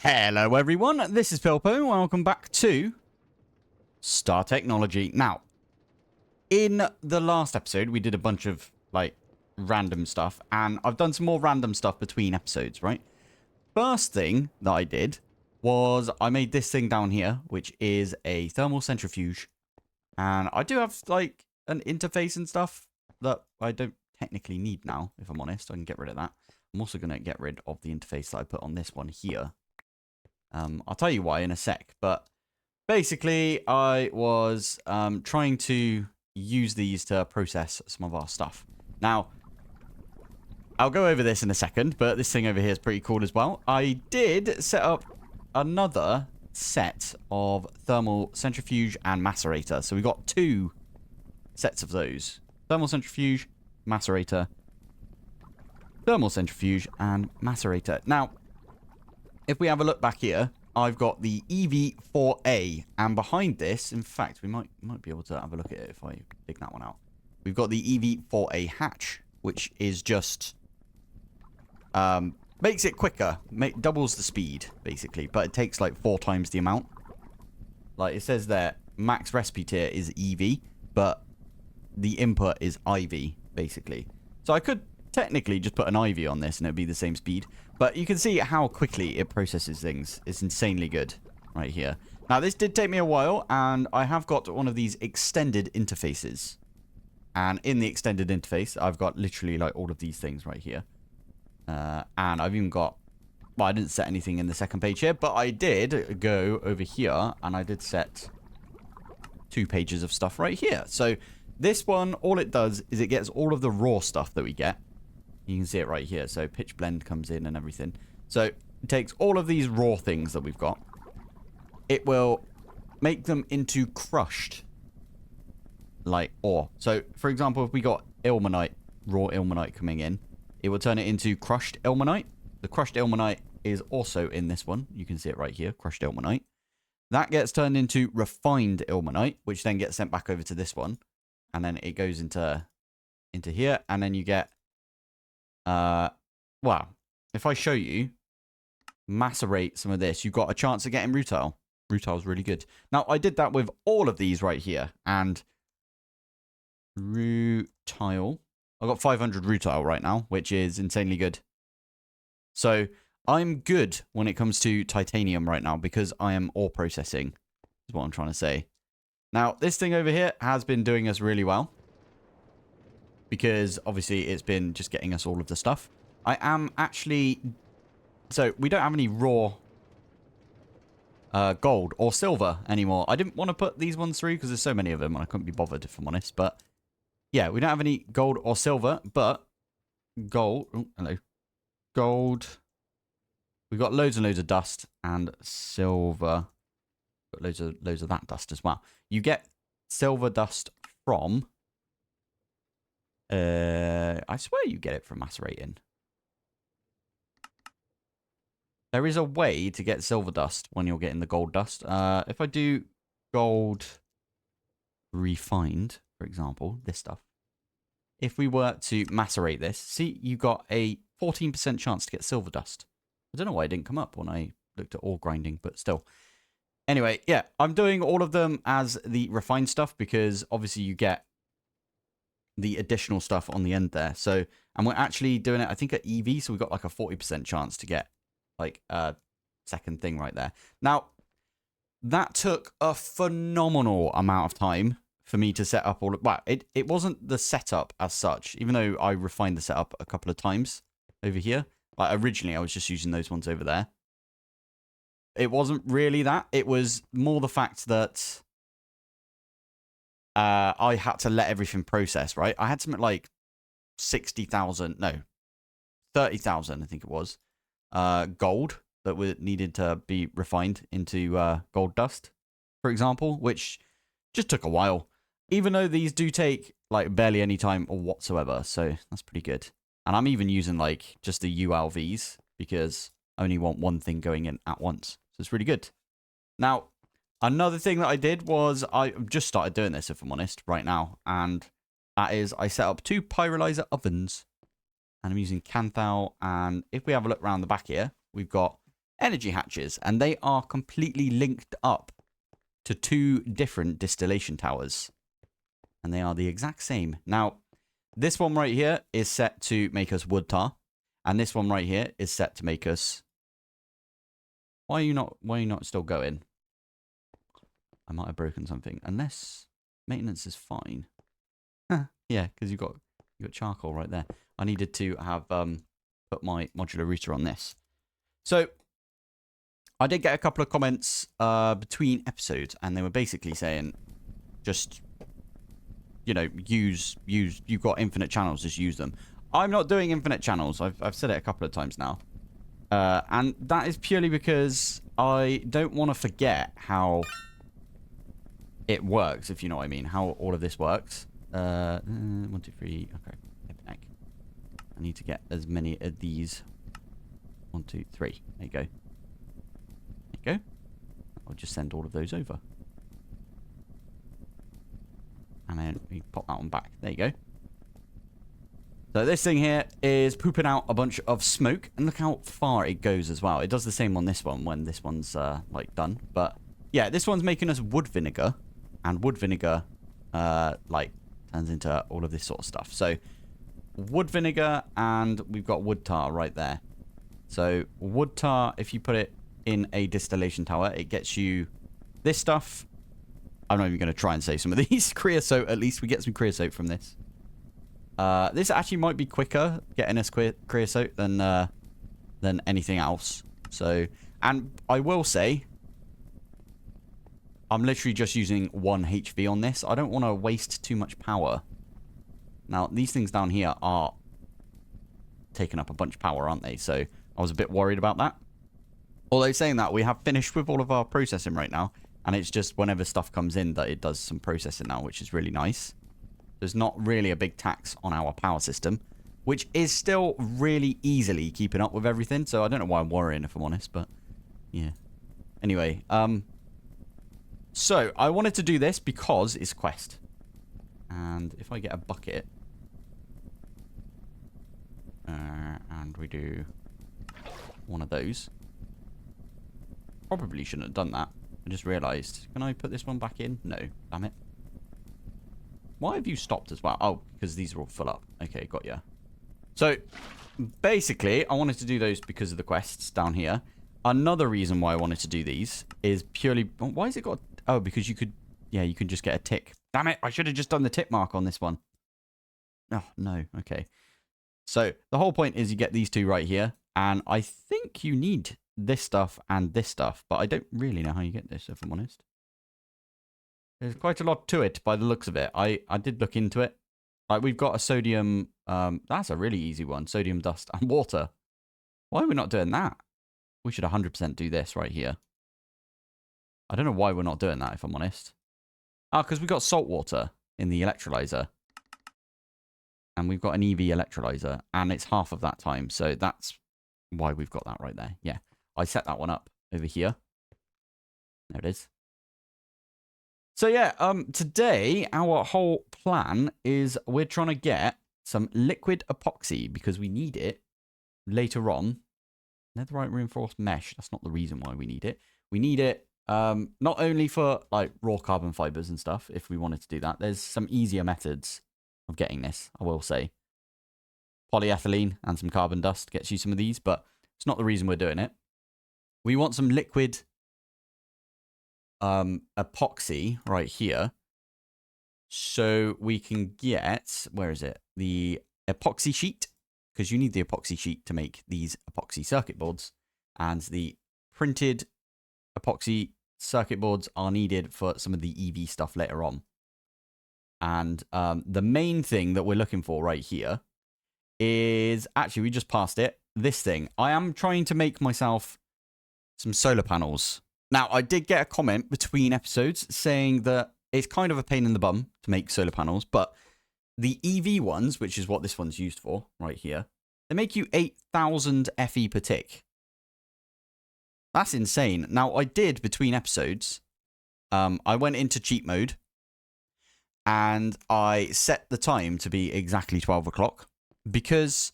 Hello everyone, this is Pilpoh. Welcome back to Star Technology. Now, in the last episode, we did a bunch of, random stuff, and I've done some more random stuff between episodes, right? First thing that I did was I made this thing down here, which is a thermal centrifuge. And I do have, an interface and stuff that I don't technically need now, if I'm honest. I can get rid of that. I'm also going to get rid of the interface that I put on this one here. I'll tell you why in a sec, but basically I was trying to use these to process some of our stuff. Now, I'll go over this in a second, but this thing over here is pretty cool as well. I did set up another set of thermal centrifuge and macerator. So we got two sets of those. Thermal centrifuge, macerator, thermal centrifuge, and macerator. Now, if we have a look back here, I've got the EV4A, and behind this, in fact, we might be able to have a look at it if I dig that one out. We've got the EV4A hatch, which is just makes it quicker, doubles the speed basically, but it takes like 4 times the amount. Like it says there, max recipe tier is EV, but the input is IV basically. So I could technically just put an IV on this and it'd be the same speed. But you can see how quickly it processes things. It's insanely good right here. Now, this did take me a while, and I have got one of these extended interfaces. And in the extended interface, I've got literally like all of these things right here. And I've even got... Well, I didn't set anything in the second page here, but I did go over here, and I did set 2 pages of stuff right here. So this one, all it does is it gets all of the raw stuff that we get. You can see it right here. So pitch blend comes in and everything. So it takes all of these raw things that we've got. It will make them into crushed ore. So for example, if we got ilmenite, raw ilmenite coming in, it will turn it into crushed ilmenite. The crushed ilmenite is also in this one. You can see it right here, crushed ilmenite. That gets turned into refined ilmenite, which then gets sent back over to this one. And then it goes into here. And then you get... well, if I show you, macerate some of this, you've got a chance of getting rutile. Rutile's really good. Now, I did that with all of these right here, and rutile. I've got 500 rutile right now, which is insanely good. So, I'm good when it comes to titanium right now, because I am ore processing, is what I'm trying to say. Now, this thing over here has been doing us really well, because obviously it's been just getting us all of the stuff. I am actually... So we don't have any raw gold or silver anymore. I didn't want to put these ones through because there's so many of them and I couldn't be bothered, if I'm honest. But yeah, we don't have any gold or silver, but gold... Oh, hello. Gold. We've got loads and loads of dust, and silver. Got loads of that dust as well. You get silver dust from... I swear you get it from macerating. There is a way to get silver dust when you're getting the gold dust. If I do gold refined, for example, this stuff. If we were to macerate this, see, you got a 14% chance to get silver dust. I don't know why it didn't come up when I looked at ore grinding, but still. Anyway, yeah, I'm doing all of them as the refined stuff because obviously you get the additional stuff on the end there. So, and we're actually doing it, I think, at EV, so we've got like a 40% chance to get like a second thing right there. Now, that took a phenomenal amount of time for me to set up all of... Well, it wasn't the setup as such, even though I refined the setup a couple of times over here. Like, originally, I was just using those ones over there. It wasn't really that. It was more the fact that I had to let everything process, right? I had something like 60,000, no, 30,000, I think it was, gold that needed to be refined into gold dust, for example, which just took a while. Even though these do take like barely any time or whatsoever, so that's pretty good. And I'm even using like just the ULVs because I only want one thing going in at once, so it's really good. Now, another thing that I did was I just started doing this, if I'm honest, right now, and that is I set up 2 pyrolyzer ovens, and I'm using Canthal. And if we have a look around the back here, we've got energy hatches, and they are completely linked up to 2 different distillation towers. And they are the exact same. Now, this one right here is set to make us wood tar, and this one right here is set to make us... Why are you not still going? I might have broken something. Unless maintenance is fine. Yeah, because you got charcoal right there. I needed to have put my modular router on this. So I did get a couple of comments between episodes, and they were basically saying, just, you know, you've got infinite channels, just use them. I'm not doing infinite channels. I've said it a couple of times now. And that is purely because I don't want to forget how it works, if you know what I mean. How all of this works. 1, 2, 3. Okay. I need to get as many of these. 1, 2, 3. There you go. There you go. I'll just send all of those over. And then we pop that one back. There you go. So this thing here is pooping out a bunch of smoke. And look how far it goes as well. It does the same on this one when this one's like done. But yeah, this one's making us wood vinegar. And wood vinegar like turns into all of this sort of stuff. So wood vinegar, and we've got wood tar right there. So wood tar, if you put it in a distillation tower, it gets you this stuff. I'm not even going to try and say some of these. Creosote, at least we get some creosote from this. This actually might be quicker getting us creosote than anything else. So, and I will say, I'm literally just using 1 HV on this. I don't want to waste too much power. Now, these things down here are taking up a bunch of power, aren't they? So, I was a bit worried about that. Although, saying that, we have finished with all of our processing right now. And it's just whenever stuff comes in that it does some processing now, which is really nice. There's not really a big tax on our power system, which is still really easily keeping up with everything. So, I don't know why I'm worrying, if I'm honest, but yeah. Anyway, so, I wanted to do this because it's a quest. And if I get a bucket... and we do one of those. Probably shouldn't have done that. I just realised. Can I put this one back in? No. Damn it. Why have you stopped as well? Oh, because these are all full up. Okay, got ya. So, basically, I wanted to do those because of the quests down here. Another reason why I wanted to do these is purely... Why has it got... Oh, because you could... Yeah, you can just get a tick. Damn it, I should have just done the tick mark on this one. Oh, no. Okay. So, the whole point is you get these 2 right here. And I think you need this stuff and this stuff. But I don't really know how you get this, if I'm honest. There's quite a lot to it by the looks of it. I did look into it. Like, we've got a sodium... that's a really easy one. Sodium dust and water. Why are we not doing that? We should 100% do this right here. I don't know why we're not doing that, if I'm honest. Ah, because we've got salt water in the electrolyzer. And we've got an EV electrolyzer. And it's half of that time. So that's why we've got that right there. Yeah. I set that one up over here. There it is. So yeah, today our whole plan is we're trying to get some liquid epoxy because we need it later on. Netherite reinforced mesh. That's not the reason why we need it. We need it not only for like raw carbon fibers and stuff, if we wanted to do that. There's some easier methods of getting this, I will say. Polyethylene and some carbon dust gets you some of these, but it's not the reason we're doing it. We want some liquid epoxy right here. So we can get, where is it? The epoxy sheet, because you need the epoxy sheet to make these epoxy circuit boards. And the printed epoxy circuit boards are needed for some of the EV stuff later on. And the main thing that we're looking for right here is, actually, we just passed it, this thing. I am trying to make myself some solar panels. Now, I did get a comment between episodes saying that it's kind of a pain in the bum to make solar panels, but the EV ones, which is what this one's used for right here, they make you 8,000 FE per tick. That's insane. Now, I did, between episodes, I went into cheat mode, and I set the time to be exactly 12 o'clock, because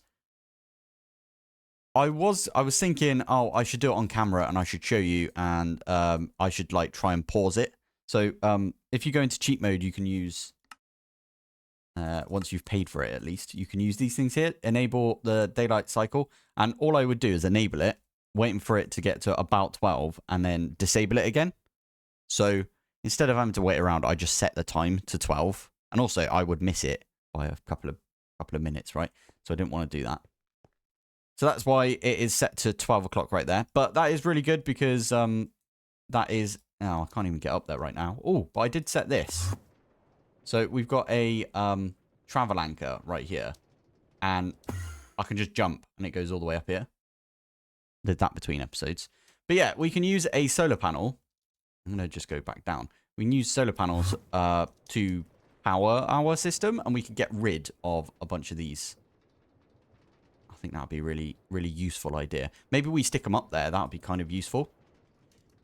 I was thinking, oh, I should do it on camera and I should show you, and I should like try and pause it. So if you go into cheat mode, you can use once you've paid for it, at least you can use these things here. Enable the daylight cycle, and all I would do is enable it, waiting for it to get to about 12, and then disable it again. So instead of having to wait around, I just set the time to 12, and also I would miss it by a couple of minutes, right? So I didn't want to do that. So that's why it is set to 12 o'clock right there. But that is really good because that is... Oh, I can't even get up there right now. Oh, but I did set this. So we've got a travel anchor right here. And I can just jump and it goes all the way up here. Did that between episodes. But yeah, we can use a solar panel. I'm going to just go back down. We can use solar panels to power our system. And we can get rid of a bunch of these. I think that would be a really, really useful idea. Maybe we stick them up there. That would be kind of useful.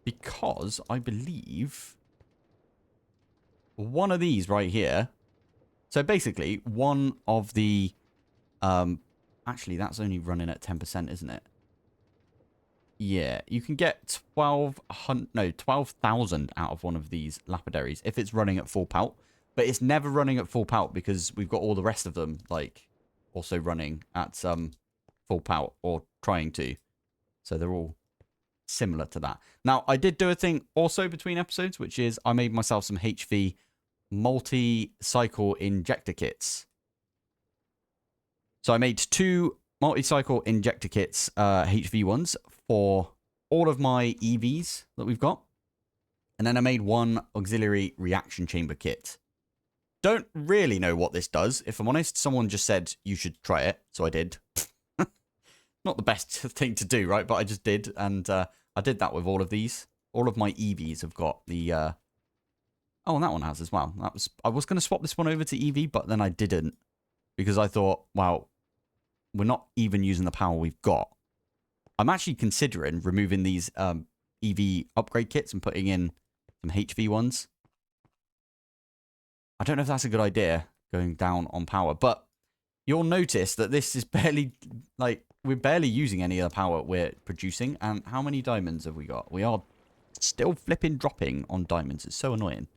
Because I believe one of these right here. So basically, one of the... actually, that's only running at 10%, isn't it? Yeah, you can get 12,000 out of one of these lapidaries if it's running at full pout. But it's never running at full pout because we've got all the rest of them, like, also running at full pout or trying to. So they're all similar to that. Now, I did do a thing also between episodes, which is I made myself some HV multi-cycle injector kits. So I made 2 multi-cycle injector kits, HV ones, for all of my EVs that we've got. And then I made 1 auxiliary reaction chamber kit. Don't really know what this does. If I'm honest, someone just said you should try it, so I did. Not the best thing to do, right? But I just did, and I did that with all of these. All of my EVs have got the... Oh, and that one has as well. I was going to swap this one over to EV, but then I didn't. Because I thought, well, we're not even using the power we've got. I'm actually considering removing these EV upgrade kits and putting in some HV ones. I don't know if that's a good idea, going down on power. But you'll notice that this is barely, like, we're barely using any of the power we're producing. And how many diamonds have we got? We are still flipping dropping on diamonds. It's so annoying.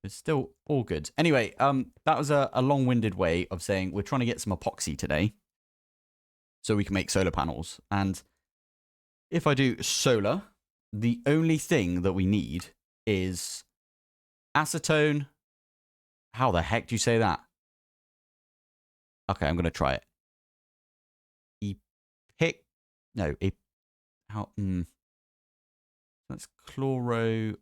It's still all good. Anyway, that was a long-winded way of saying we're trying to get some epoxy today so we can make solar panels. And if I do solar, the only thing that we need is acetone. How the heck do you say that? Okay, I'm going to try it. That's chlorohydrine.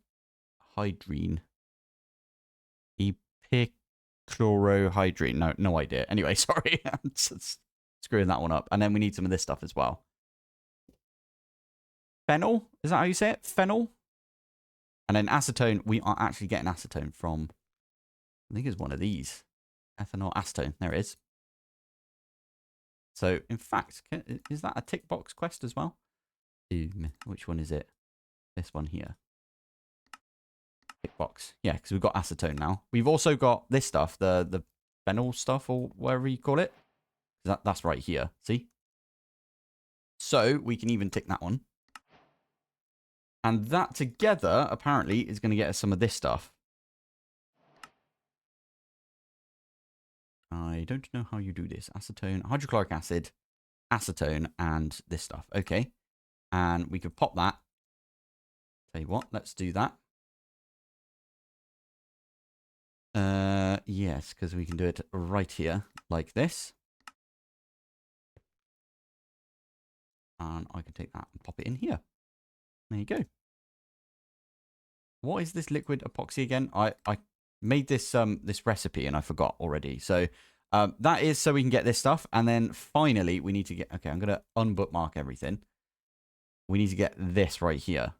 Epichlorohydrine. No idea. Anyway, sorry. I'm just screwing that one up. And then we need some of this stuff as well. Phenol? Is that how you say it? Phenol? And then acetone. We are actually getting acetone from, I think it's one of these. Ethanol acetone. There it is. So, in fact, is that a tick box quest as well? Which one is it? This one here. Tick box. Yeah, because we've got acetone now. We've also got this stuff, the phenol stuff, or whatever you call it. That's right here. See? So, we can even tick that one. And that together, apparently, is going to get us some of this stuff. I don't know how you do this. Acetone, hydrochloric acid, acetone, and this stuff. Okay. And we could pop that. Tell you what, let's do that. Yes, because we can do it right here, like this. And I can take that and pop it in here. There you go. What is this liquid epoxy again? I made this this recipe and I forgot already. So that is so we can get this stuff. And then finally we need to get... Okay, I'm going to unbookmark everything. We need to get this right here,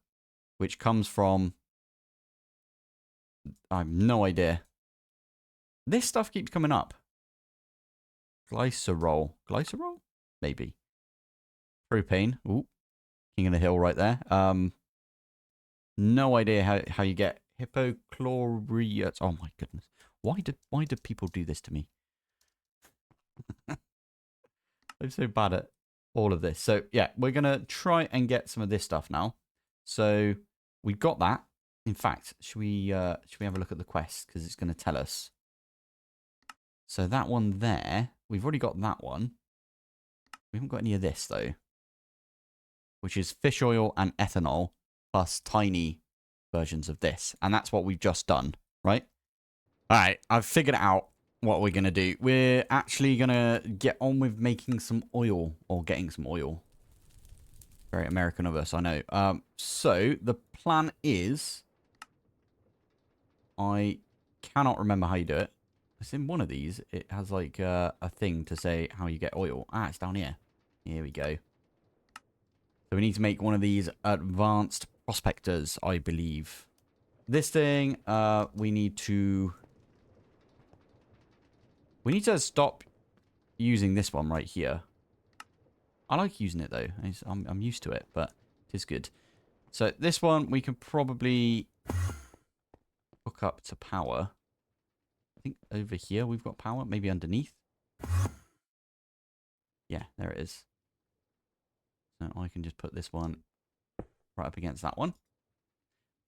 which comes from... I have no idea. This stuff keeps coming up. Glycerol. Glycerol? Maybe. Propane. Ooh. King of the hill right there. No idea how you get hypochlorite. Oh my goodness. Why do people do this to me? I'm so bad at all of this. So yeah, we're going to try and get some of this stuff now. So we've got that. In fact, should we have a look at the quest? Because it's going to tell us. So that one there, we've already got that one. We haven't got any of this though, which is fish oil and ethanol plus tiny versions of this. And that's what we've just done, right? All right, I've figured out what we're going to do. We're actually going to get on with making some oil, or getting some oil. Very American of us, I know. So the plan is, I cannot remember how you do it. It's in one of these. It has like a thing to say how you get oil. Ah, it's down here. Here we go. So we need to make one of these advanced prospectors, I believe. This thing, we need to stop using this one right here. I like using it though. I'm used to it, but it is good. So this one we can probably hook up to power. I think over here we've got power, maybe underneath. Yeah, there it is. So I can just put this one right up against that one.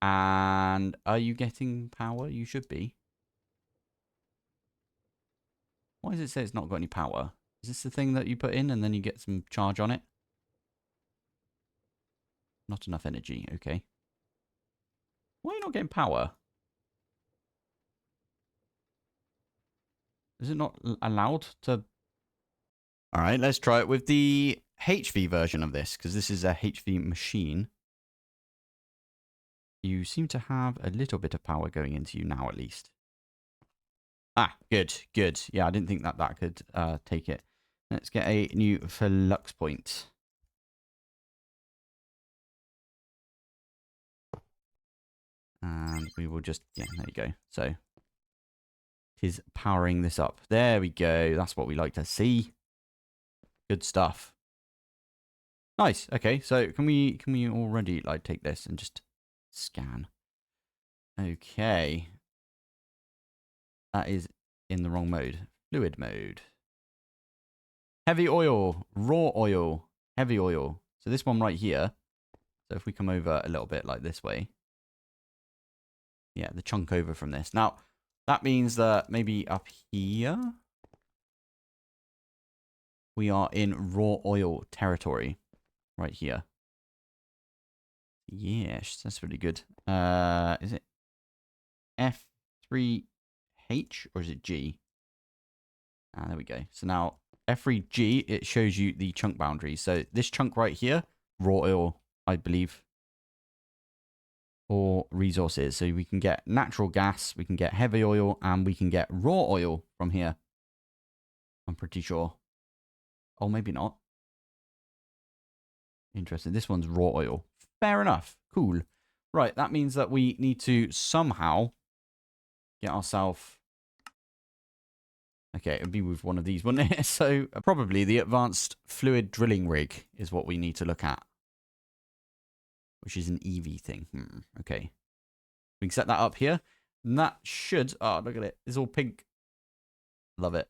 And are you getting power? You should be. Why does it say it's not got any power? Is this the thing that you put in and then you get some charge on it? Not enough energy. Okay. Why are you not getting power? Is it not allowed to? All right, let's try it with the HV version of this, because this is a HV machine. You seem to have a little bit of power going into you now, at least. Ah, good, good. Yeah, I didn't think that that could take it. Let's get a new flux point. And we will just, yeah, there you go. So it is powering this up. There we go. That's what we like to see. Good stuff. Nice. Okay, so can we already like take this and just scan? Okay. That is in the wrong mode. Fluid mode. Heavy oil, raw oil, heavy oil. So this one right here. So if we come over a little bit like this way. Yeah, the chunk over from this. Now, that means that maybe up here, we are in raw oil territory. Right here. Yes, that's really good. Is it F3H or is it G? Ah, there we go. So now F3G, it shows you the chunk boundaries. So this chunk right here, raw oil, I believe, or resources. So we can get natural gas, we can get heavy oil, and we can get raw oil from here. I'm pretty sure. Oh, maybe not. Interesting. This one's raw oil. Fair enough. Cool. Right, that means that we need to somehow get ourselves... Okay, it would be with one of these, wouldn't it? So probably the advanced fluid drilling rig is what we need to look at. Which is an EV thing. Okay. We can set that up here. And that should... Oh, look at it. It's all pink. Love it.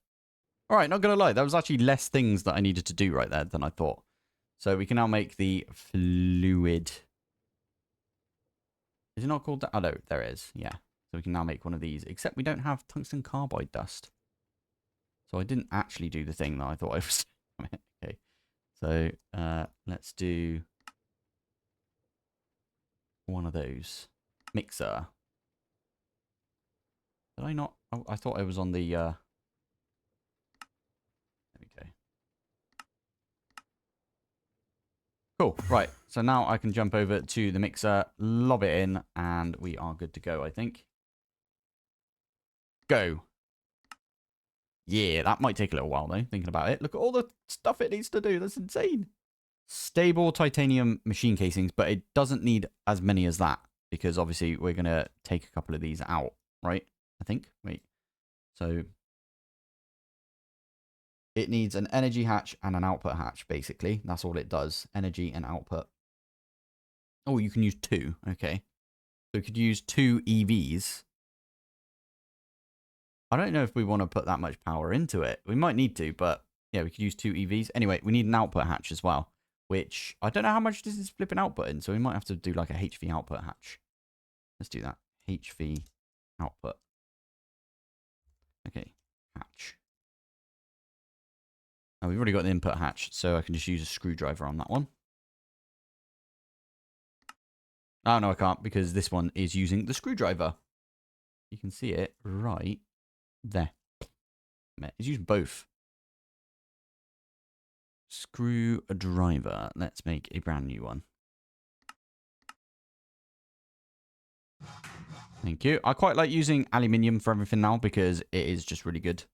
All right, not going to lie. There was actually less things that I needed to do right there than I thought. So we can now make the fluid... Is it not called that? Oh, no, there it is. Yeah. So we can now make one of these. Except we don't have tungsten carbide dust. So I didn't actually do the thing that I thought I was... Okay. So let's do one of those. Mixer. Did I not? Oh, I thought I was on the... There we go. Cool. Right. So now I can jump over to the mixer, lob it in, and we are good to go, I think. Go. Yeah, that might take a little while, though, thinking about it. Look at all the stuff it needs to do. That's insane. Stable titanium machine casings, but it doesn't need as many as that, because obviously we're going to take a couple of these out, right? I think. Wait. So it needs an energy hatch and an output hatch, basically. That's all it does. Energy and output. Oh, you can use two. Okay. So we could use two EVs. I don't know if we want to put that much power into it. We might need to, but Yeah, we could use 2 EVs. Anyway, we need an output hatch as well, which I don't know how much this is flipping output in, so we might have to do like a HV output hatch. Let's do that. HV output. Okay, hatch. Now we've already got the input hatch, so I can just use a screwdriver on that one. Oh, no, I can't, because this one is using the screwdriver. You can see it right there. It's using both. Screwdriver. Let's make a brand new one. Thank you. I quite like using aluminium for everything now because it is just really good.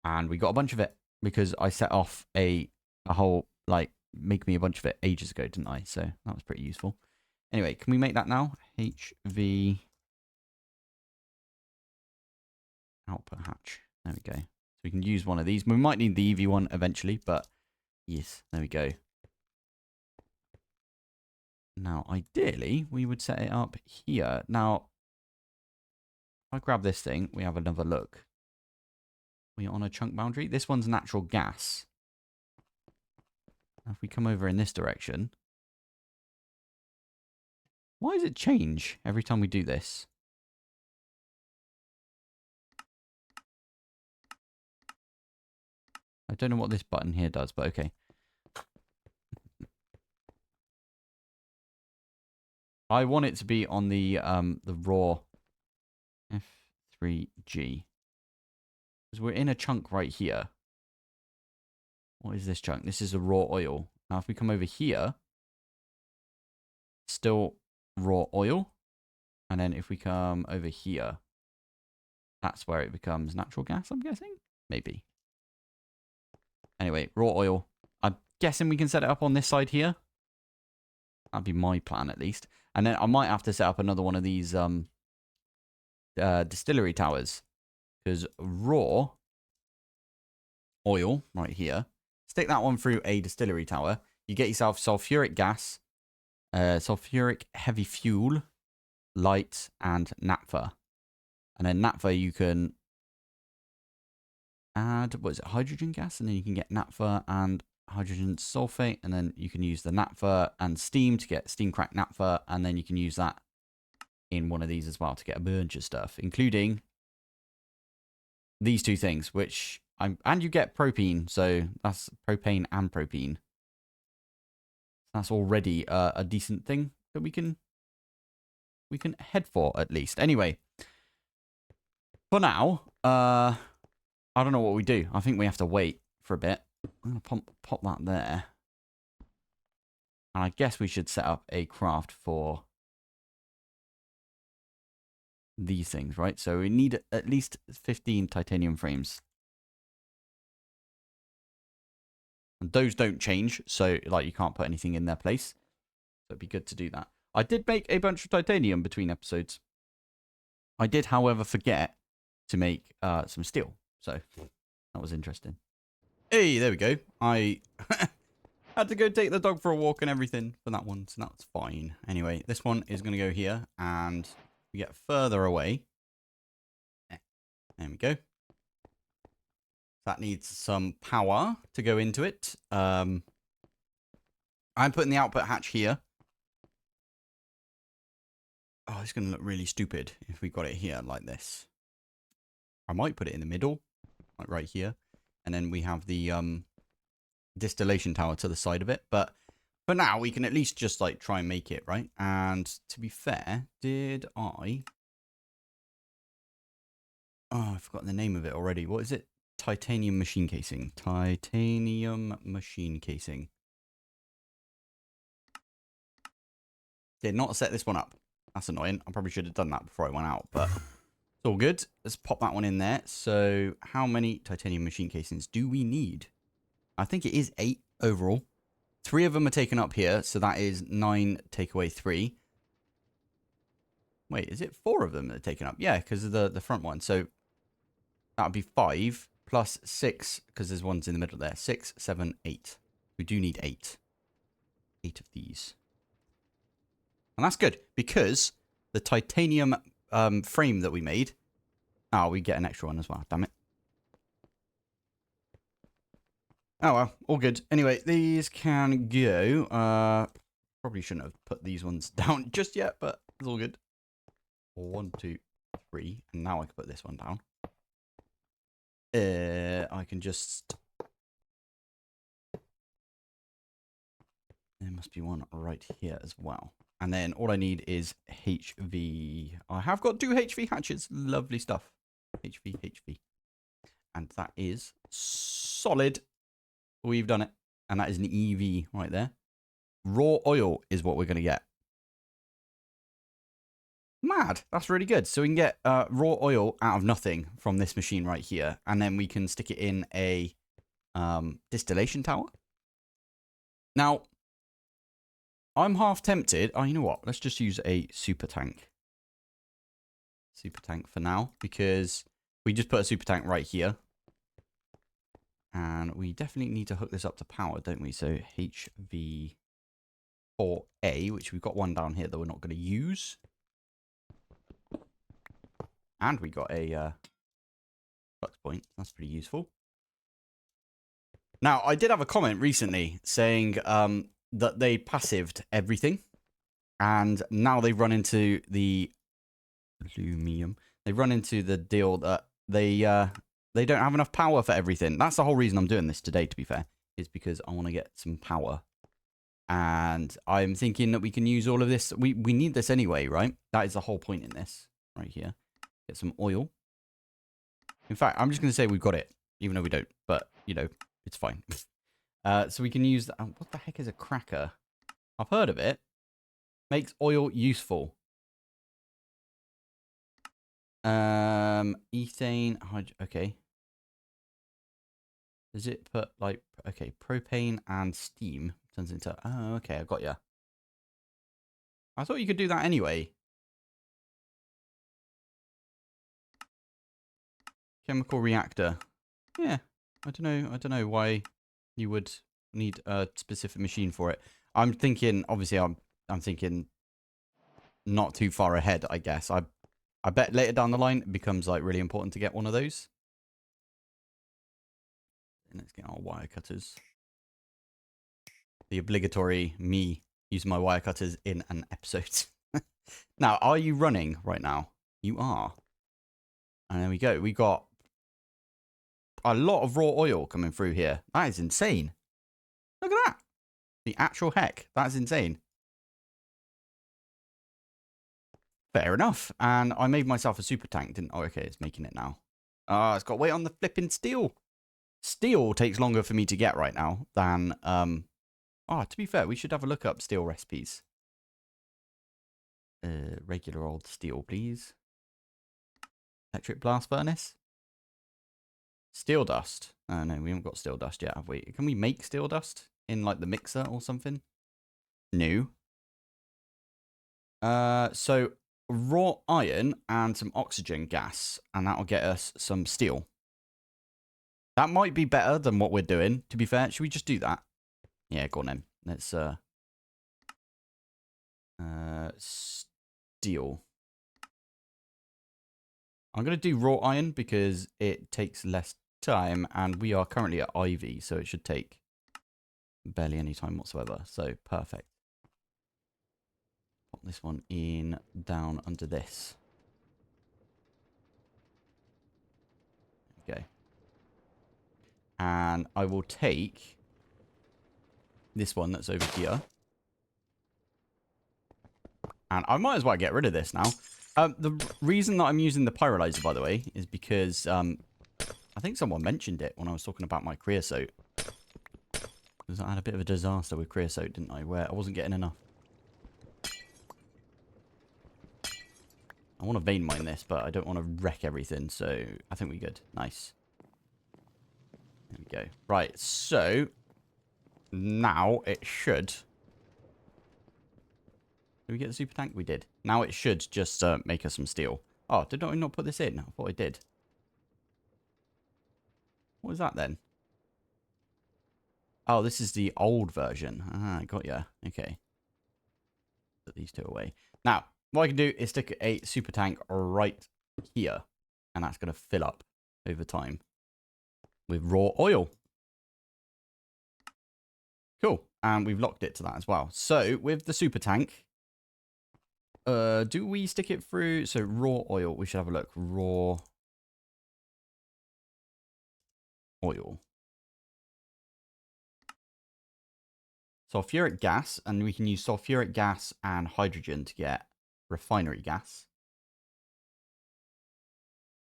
And we got a bunch of it because I set off a whole, like, make me a bunch of it ages ago, didn't I? So that was pretty useful. Anyway, can we make that now? HV output hatch. There we go. So we can use one of these. We might need the EV one eventually, but yes, there we go. Now, ideally, we would set it up here. Now, if I grab this thing, we have another look. We're on a chunk boundary. This one's natural gas. Now, if we come over in this direction, why does it change every time we do this? I don't know what this button here does, but okay. I want it to be on the raw F3G. Because we're in a chunk right here. What is this chunk? This is a raw oil. Now, if we come over here, still raw oil. And then if we come over here, that's where it becomes natural gas, I'm guessing? Maybe. Anyway, raw oil. I'm guessing we can set it up on this side here. That'd be my plan, at least. And then I might have to set up another one of these distillery towers. Because raw oil, right here, stick that one through a distillery tower. You get yourself sulfuric gas, sulfuric heavy fuel, light, and naphtha. And then naphtha you can add, what is it, hydrogen gas? And then you can get naphtha and hydrogen sulfate. And then you can use the naphtha and steam to get steam cracked naphtha. And then you can use that in one of these as well to get a bunch of stuff, including these two things, which and you get propane. So that's propane and propene. That's already a decent thing that we can head for, at least. Anyway, for now, I don't know what we do. I think we have to wait for a bit. I'm going to pop that there. And I guess we should set up a craft for these things, right? So we need at least 15 titanium frames. And those don't change, so like you can't put anything in their place. So it'd be good to do that. I did make a bunch of titanium between episodes. I did, however, forget to make some steel. So that was interesting. Hey, there we go. I had to go take the dog for a walk and everything for that one, so that's fine. Anyway, this one is going to go here, and we get further away. There we go. That needs some power to go into it. I'm putting the output hatch here. Oh, it's going to look really stupid if we got it here like this. I might put it in the middle, like right here. And then we have the distillation tower to the side of it. But for now, we can at least just like try and make it, right? And to be fair, did I... Oh, I've forgotten the name of it already. What is it? Titanium machine casing. Titanium machine casing. Did not set this one up. That's annoying. I probably should have done that before I went out, but it's all good. Let's pop that one in there. So how many titanium machine casings do we need? I think it is 8 overall. 3 of them are taken up here, so that is 9 take away 3. Wait, is it 4 of them that are taken up? Yeah, because of the front one. So that would be 5 plus 6, because there's ones in the middle there. 6, 7, 8. We do need 8. 8 of these. And that's good, because the titanium frame that we made... Oh, we get an extra one as well. Damn it. Oh, well, all good. Anyway, these can go. Probably shouldn't have put these ones down just yet, but it's all good. 1, 2, 3. And now I can put this one down. I can just... There must be one right here as well. And then all I need is HV. I have got 2 HV hatches. Lovely stuff. HV, HV. And that is solid. We've done it. And that is an EV right there. Raw oil is what we're going to get. Mad. That's really good. So we can get raw oil out of nothing from this machine right here. And then we can stick it in a distillation tower. Now, I'm half tempted. Oh, you know what? Let's just use a super tank. Super tank for now. Because we just put a super tank right here. And we definitely need to hook this up to power, don't we? So HV4A, which we've got one down here that we're not going to use. And we got a flux point. That's pretty useful. Now, I did have a comment recently saying that they passived everything. And now they've run into the aluminum. They've run into the deal that they don't have enough power for everything. That's the whole reason I'm doing this today, to be fair, is because I want to get some power. And I'm thinking that we can use all of this. We need this anyway, right? That is the whole point in this right here. Get some oil. In fact, I'm just going to say we've got it, even though we don't. But, you know, it's fine. So we can use... what the heck is a cracker? I've heard of it. Makes oil useful. Ethane... Okay. Does it put, like... Okay, propane and steam turns into... Oh, okay, I got ya. I thought you could do that anyway. Chemical reactor. Yeah, I don't know why you would need a specific machine for it. I'm thinking, obviously, I'm thinking not too far ahead, I guess. I bet later down the line it becomes like really important to get one of those. And let's get our wire cutters. The obligatory me using my wire cutters in an episode. Now, are you running right now? You are. And there we go. We got a lot of raw oil coming through here. That is insane. Look at that. The actual heck. That's insane. Fair enough. And I made myself a super tank, didn't I? Oh, okay, it's making it now. Ah, it's got to wait on the flipping steel. Steel takes longer for me to get right now than... Oh, to be fair, we should have a look up steel recipes. Regular old steel, please. Electric blast furnace. Steel dust. Oh, no, we haven't got steel dust yet, have we? Can we make steel dust in, like, the mixer or something? No. So, raw iron and some oxygen gas, and that'll get us some steel. That might be better than what we're doing, to be fair. Should we just do that? Yeah, go on then. Let's, steel. I'm going to do raw iron because it takes less time, and we are currently at Ivy, so it should take barely any time whatsoever. So, perfect. Pop this one in down under this. Okay. And I will take this one that's over here. And I might as well get rid of this now. The reason that I'm using the pyrolyzer, by the way, is because I think someone mentioned it when I was talking about my creosote. Because I had a bit of a disaster with creosote, didn't I? Where I wasn't getting enough. I want to vein mine this, but I don't want to wreck everything. So I think we're good. Nice. There we go. Right, so now it should... Did we get the super tank? We did. Now it should just make us some steel. Oh, did I not put this in? I thought I did. What is that then? Oh, this is the old version. Ah, got ya. Okay. Put these two away. Now, what I can do is stick a super tank right here. And that's going to fill up over time with raw oil. Cool. And we've locked it to that as well. So with the super tank, do we stick it through? So raw oil, we should have a look. Raw oil. Sulfuric gas, and we can use sulfuric gas and hydrogen to get refinery gas.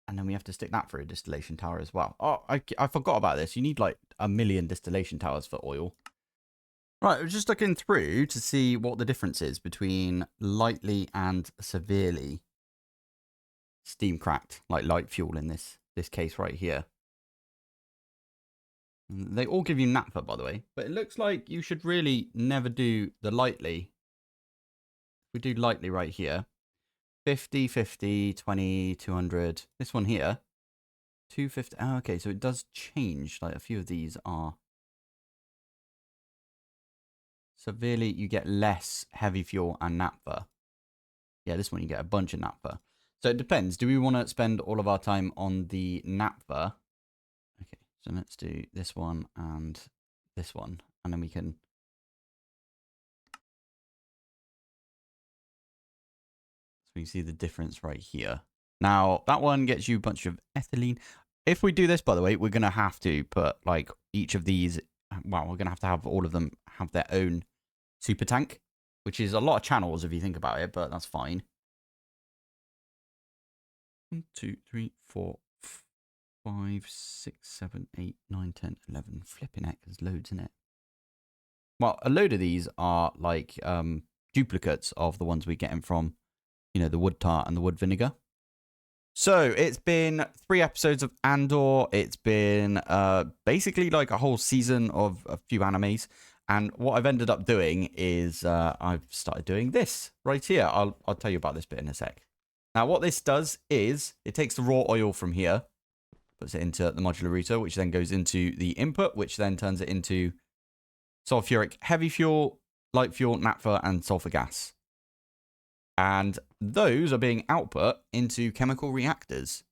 And then we have to stick that through a distillation tower as well. Oh, I forgot about this. You need like 1 million distillation towers for oil. Right, I was just looking through to see what the difference is between lightly and severely steam cracked, like light fuel in this case right here. They all give you naphtha, by the way, but it looks like you should really never do the lightly. We do lightly right here. 50, 50, 20, 200. This one here, 250. Oh, okay, so it does change. Like a few of these are severely. You get less heavy fuel and naphtha. Yeah, this one you get a bunch of naphtha. So it depends. Do we want to spend all of our time on the naphtha? Okay, so let's do this one, and then we can. So we see the difference right here. Now, that one gets you a bunch of ethylene. If we do this, by the way, we're going to have to put, like, each of these... Well, we're going to have all of them have their own super tank, which is a lot of channels if you think about it, but that's fine. 1, 2, 3, 4, 5, 6, 7, 8, 9, 10, 11. Flipping heck, there's loads in it. Well, a load of these are, like, duplicates of the ones we're getting from, you know, the wood tar and the wood vinegar. So it's been 3 episodes of Andor. It's been basically like a whole season of a few animes. And what I've ended up doing is I've started doing this right here. I'll tell you about this bit in a sec. Now what this does is it takes the raw oil from here, puts it into the modular router, which then goes into the input, which then turns it into sulfuric heavy fuel, light fuel, naphtha, and sulfur gas. And those are being output into chemical reactors.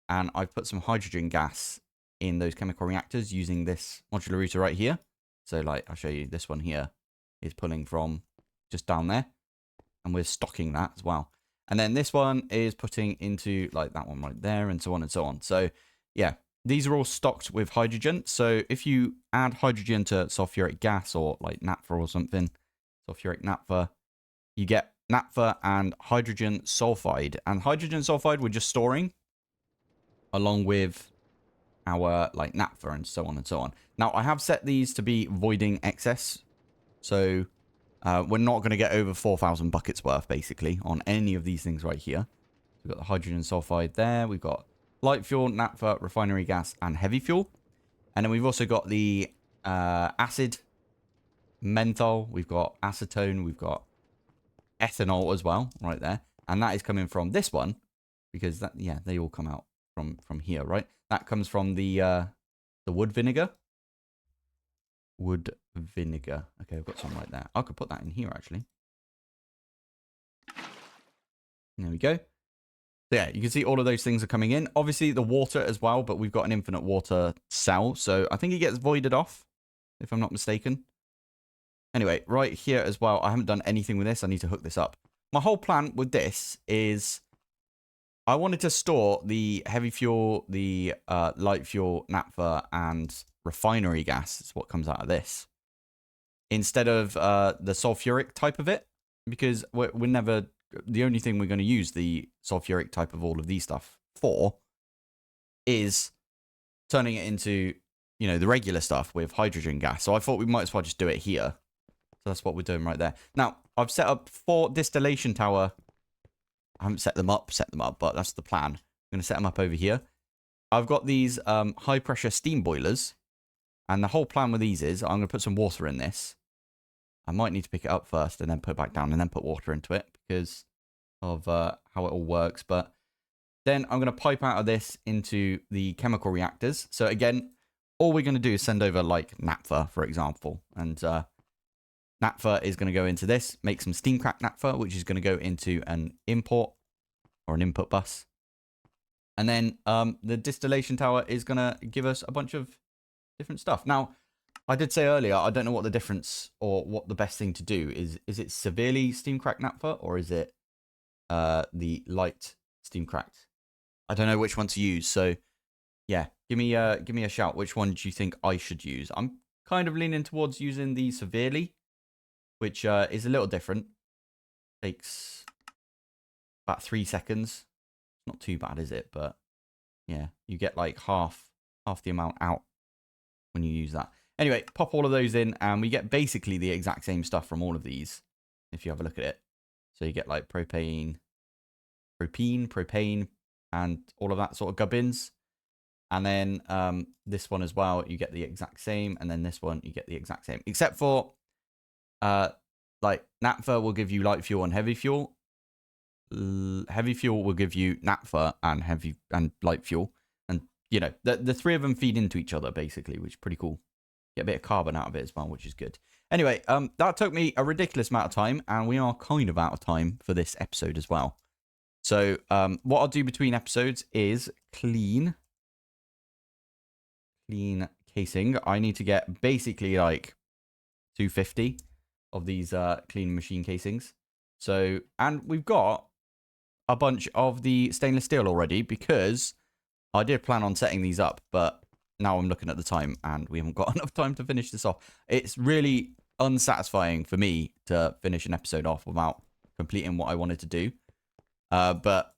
And I've put some hydrogen gas in those chemical reactors using this modular router right here. So like, I'll show you this one here is pulling from just down there. And we're stocking that as well. And then this one is putting into like that one right there and so on and so on. So yeah, these are all stocked with hydrogen. So if you add hydrogen to sulfuric gas or like naphtha or something, sulfuric naphtha, you get naphtha and hydrogen sulfide. And hydrogen sulfide we're just storing along with our like naphtha and so on and so on. Now I have set these to be voiding excess. So we're not going to get over 4,000 buckets worth basically on any of these things right here. We've got the hydrogen sulfide there. We've got light fuel, naphtha, refinery gas, and heavy fuel. And then we've also got the acid, menthol. We've got acetone. We've got ethanol as well right there. And that is coming from this one because that, yeah, they all come out from here, right? That comes from the wood vinegar. Wood vinegar. Okay, I've got some right there. I could put that in here, actually. There we go. So yeah, you can see all of those things are coming in. Obviously, the water as well, but we've got an infinite water cell. So I think it gets voided off, if I'm not mistaken. Anyway, right here as well, I haven't done anything with this. I need to hook this up. My whole plan with this is I wanted to store the heavy fuel, the light fuel, naphtha, and refinery gas is what comes out of this instead of the sulfuric type of it, because we're never, the only thing we're going to use the sulfuric type of all of these stuff for is turning it into, you know, the regular stuff with hydrogen gas. So I thought we might as well just do it here. So that's what we're doing right there. Now I've set up 4 distillation tower. I haven't set them up, but that's the plan. I'm going to set them up over here. I've got these high pressure steam boilers. And the whole plan with these is I'm going to put some water in this. I might need to pick it up first and then put it back down and then put water into it because of how it all works. But then I'm going to pipe out of this into the chemical reactors. So again, all we're going to do is send over like naphtha, for example. And naphtha is going to go into this, make some steam cracked naphtha, which is going to go into an import or an input bus. And then the distillation tower is going to give us a bunch of different stuff. Now, I did say earlier, I don't know what the difference or what the best thing to do is. Is it severely steam cracked naphtha or is it the light steam cracked? I don't know which one to use. So yeah, give me a shout. Which one do you think I should use? I'm kind of leaning towards using the severely, which is a little different. Takes about 3 seconds. Not too bad, is it? But yeah, you get like half the amount out when you use that. Anyway, pop all of those in, and we get basically the exact same stuff from all of these, if you have a look at it. So you get like propane, and all of that sort of gubbins. And then this one as well, you get the exact same. And then this one, you get the exact same. Except for, like, naphtha will give you light fuel and heavy fuel. Heavy fuel will give you naphtha and light fuel. And, you know, the three of them feed into each other, basically, which is pretty cool. Get a bit of carbon out of it as well, which is good. Anyway, that took me a ridiculous amount of time, and we are kind of out of time for this episode as well. So what I'll do between episodes is clean casing. I need to get basically like 250 of these clean machine casings. So, and we've got a bunch of the stainless steel already, because I did plan on setting these up, but now I'm looking at the time and we haven't got enough time to finish this off. It's really unsatisfying for me to finish an episode off without completing what I wanted to do. But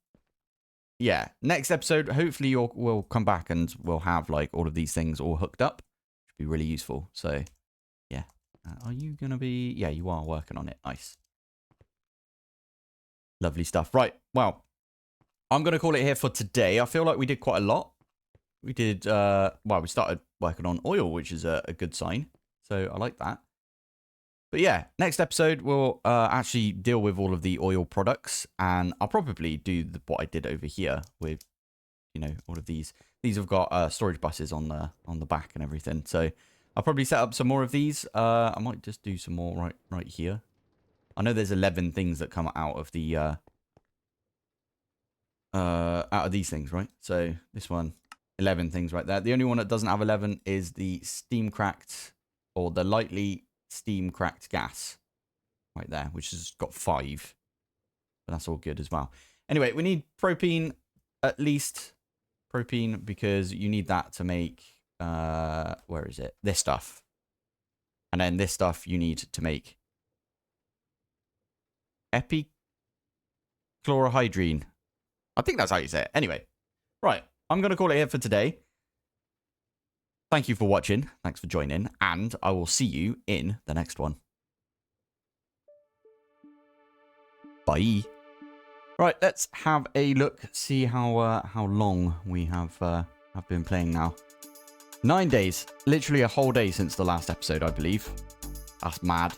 yeah, next episode, hopefully we'll come back and we'll have like all of these things all hooked up. Should be really useful. So yeah, are you going to be, yeah, you are working on it. Nice. Lovely stuff. Right. Well, I'm going to call it here for today. I feel like we did quite a lot. We did, well, we started working on oil, which is a good sign. So I like that. But yeah, next episode, we'll actually deal with all of the oil products. And I'll probably do what I did over here with, you know, all of these. These have got storage buses on the back and everything. So I'll probably set up some more of these. I might just do some more right here. I know there's 11 things that come out of the out of these things, right? So this one, 11 things right there. The only one that doesn't have 11 is the steam cracked, or the lightly steam cracked gas right there, which has got 5. But that's all good as well. Anyway, we need propane, at least propane, because you need that to make where is it? This stuff. And then this stuff you need to make epichlorohydrine. I think that's how you say it. Anyway, right. I'm going to call it here for today. Thank you for watching. Thanks for joining. And I will see you in the next one. Bye. Right, let's have a look. See how long we have been playing now. 9 days. Literally a whole day since the last episode, I believe. That's mad.